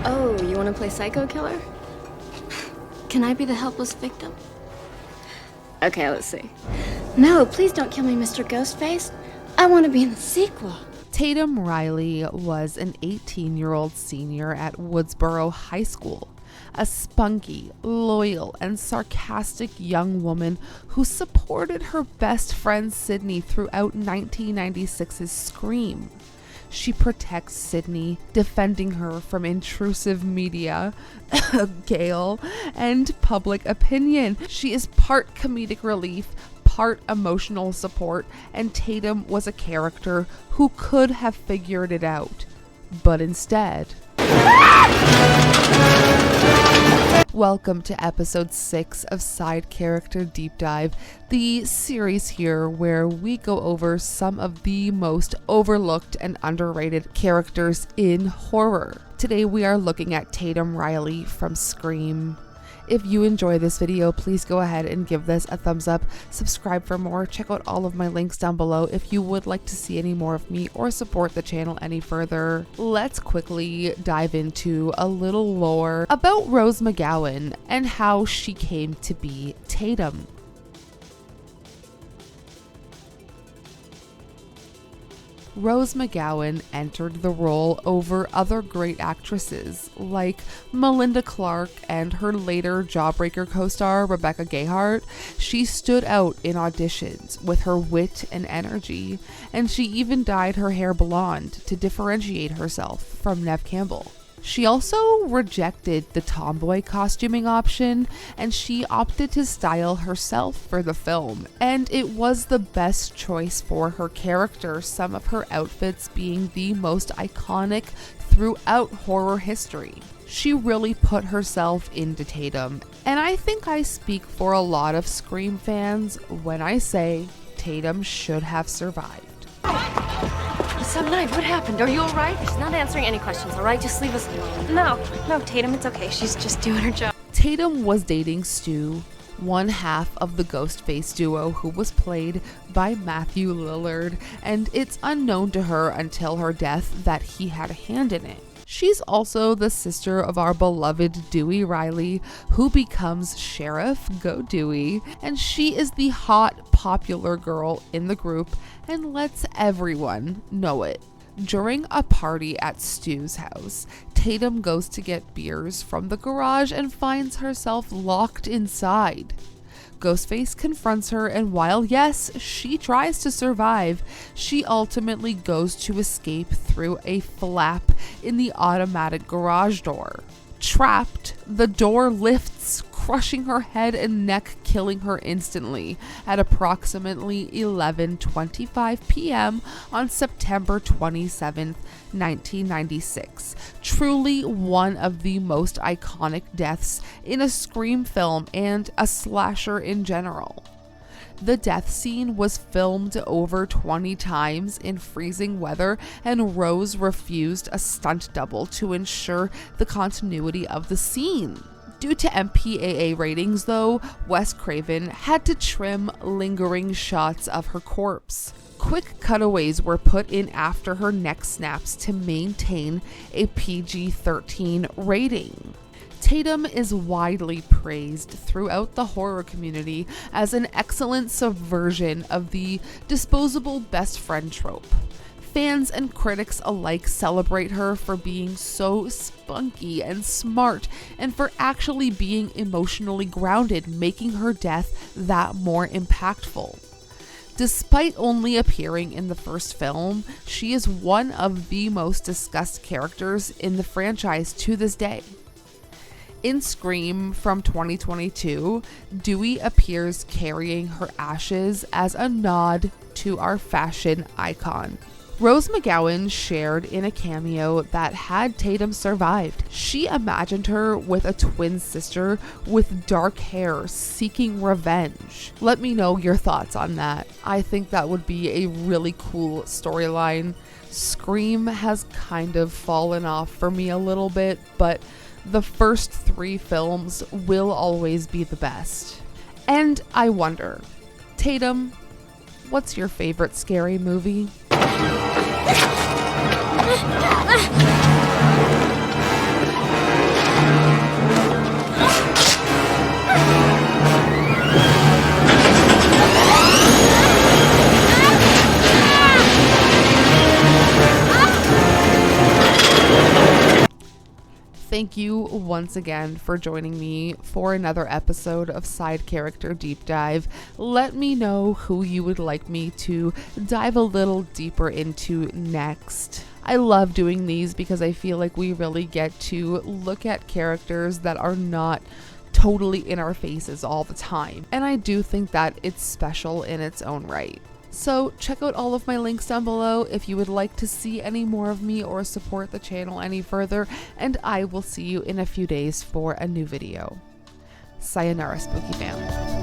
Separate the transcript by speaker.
Speaker 1: Oh, you want to play psycho killer? Can I be the helpless victim? Okay, let's see. No, please don't kill me, Mr. Ghostface. I want to be in the sequel.
Speaker 2: Tatum Riley was an 18-year-old senior at Woodsboro High School, a spunky, loyal, and sarcastic young woman who supported her best friend Sydney throughout 1996's Scream. She protects Sydney, defending her from intrusive media, Gale, and public opinion. She is part comedic relief, part emotional support, and Tatum was a character who could have figured it out, but instead... Welcome to episode 6 of Side Character Deep Dive, the series here where we go over some of the most overlooked and underrated characters in horror. Today we are looking at Tatum Riley from Scream. If you enjoy this video, please go ahead and give this a thumbs up, subscribe for more, check out all of my links down below if you would like to see any more of me or support the channel any further. Let's quickly dive into a little lore about Rose McGowan and how she came to be Tatum. Rose McGowan entered the role over other great actresses like Melinda Clarke and her later Jawbreaker co-star Rebecca Gayheart. She stood out in auditions with her wit and energy, and she even dyed her hair blonde to differentiate herself from Neve Campbell. She also rejected the tomboy costuming option, and she opted to style herself for the film, and it was the best choice for her character, some of her outfits being the most iconic throughout horror history. She really put herself into Tatum, and I think I speak for a lot of Scream fans when I say Tatum should have survived.
Speaker 1: Some night, what happened? Are you alright?
Speaker 3: She's not answering any questions, alright? Just leave us alone.
Speaker 1: No, Tatum, it's okay. She's just doing her job.
Speaker 2: Tatum was dating Stu, one half of the Ghostface duo who was played by Matthew Lillard, and it's unknown to her until her death that he had a hand in it. She's also the sister of our beloved Dewey Riley, who becomes Sheriff, go Dewey, and she is the hot, popular girl in the group and lets everyone know it. During a party at Stu's house, Tatum goes to get beers from the garage and finds herself locked inside. Ghostface confronts her, and while yes, she tries to survive, she ultimately goes to escape through a flap in the automatic garage door. Trapped, the door lifts, crushing her head and neck, killing her instantly at approximately 11:25 p.m. on September 27th, 1996. Truly one of the most iconic deaths in a Scream film and a slasher in general. The death scene was filmed over 20 times in freezing weather, and Rose refused a stunt double to ensure the continuity of the scene. Due to MPAA ratings, though, Wes Craven had to trim lingering shots of her corpse. Quick cutaways were put in after her neck snaps to maintain a PG-13 rating. Tatum is widely praised throughout the horror community as an excellent subversion of the disposable best friend trope. Fans and critics alike celebrate her for being so spunky and smart, and for actually being emotionally grounded, making her death that more impactful. Despite only appearing in the first film, she is one of the most discussed characters in the franchise to this day. In Scream from 2022, Dewey appears carrying her ashes as a nod to our fashion icon. Rose McGowan shared in a cameo that had Tatum survived. She imagined her with a twin sister with dark hair seeking revenge. Let me know your thoughts on that. I think that would be a really cool storyline. Scream has kind of fallen off for me a little bit, but the first 3 films will always be the best. And I wonder, Tatum, what's your favorite scary movie? thank you once again for joining me for another episode of Side Character Deep Dive. Let me know who you would like me to dive a little deeper into next. I love doing these because I feel like we really get to look at characters that are not totally in our faces all the time. And I do think that it's special in its own right. So check out all of my links down below if you would like to see any more of me or support the channel any further, and I will see you in a few days for a new video. Sayonara, Spooky fam.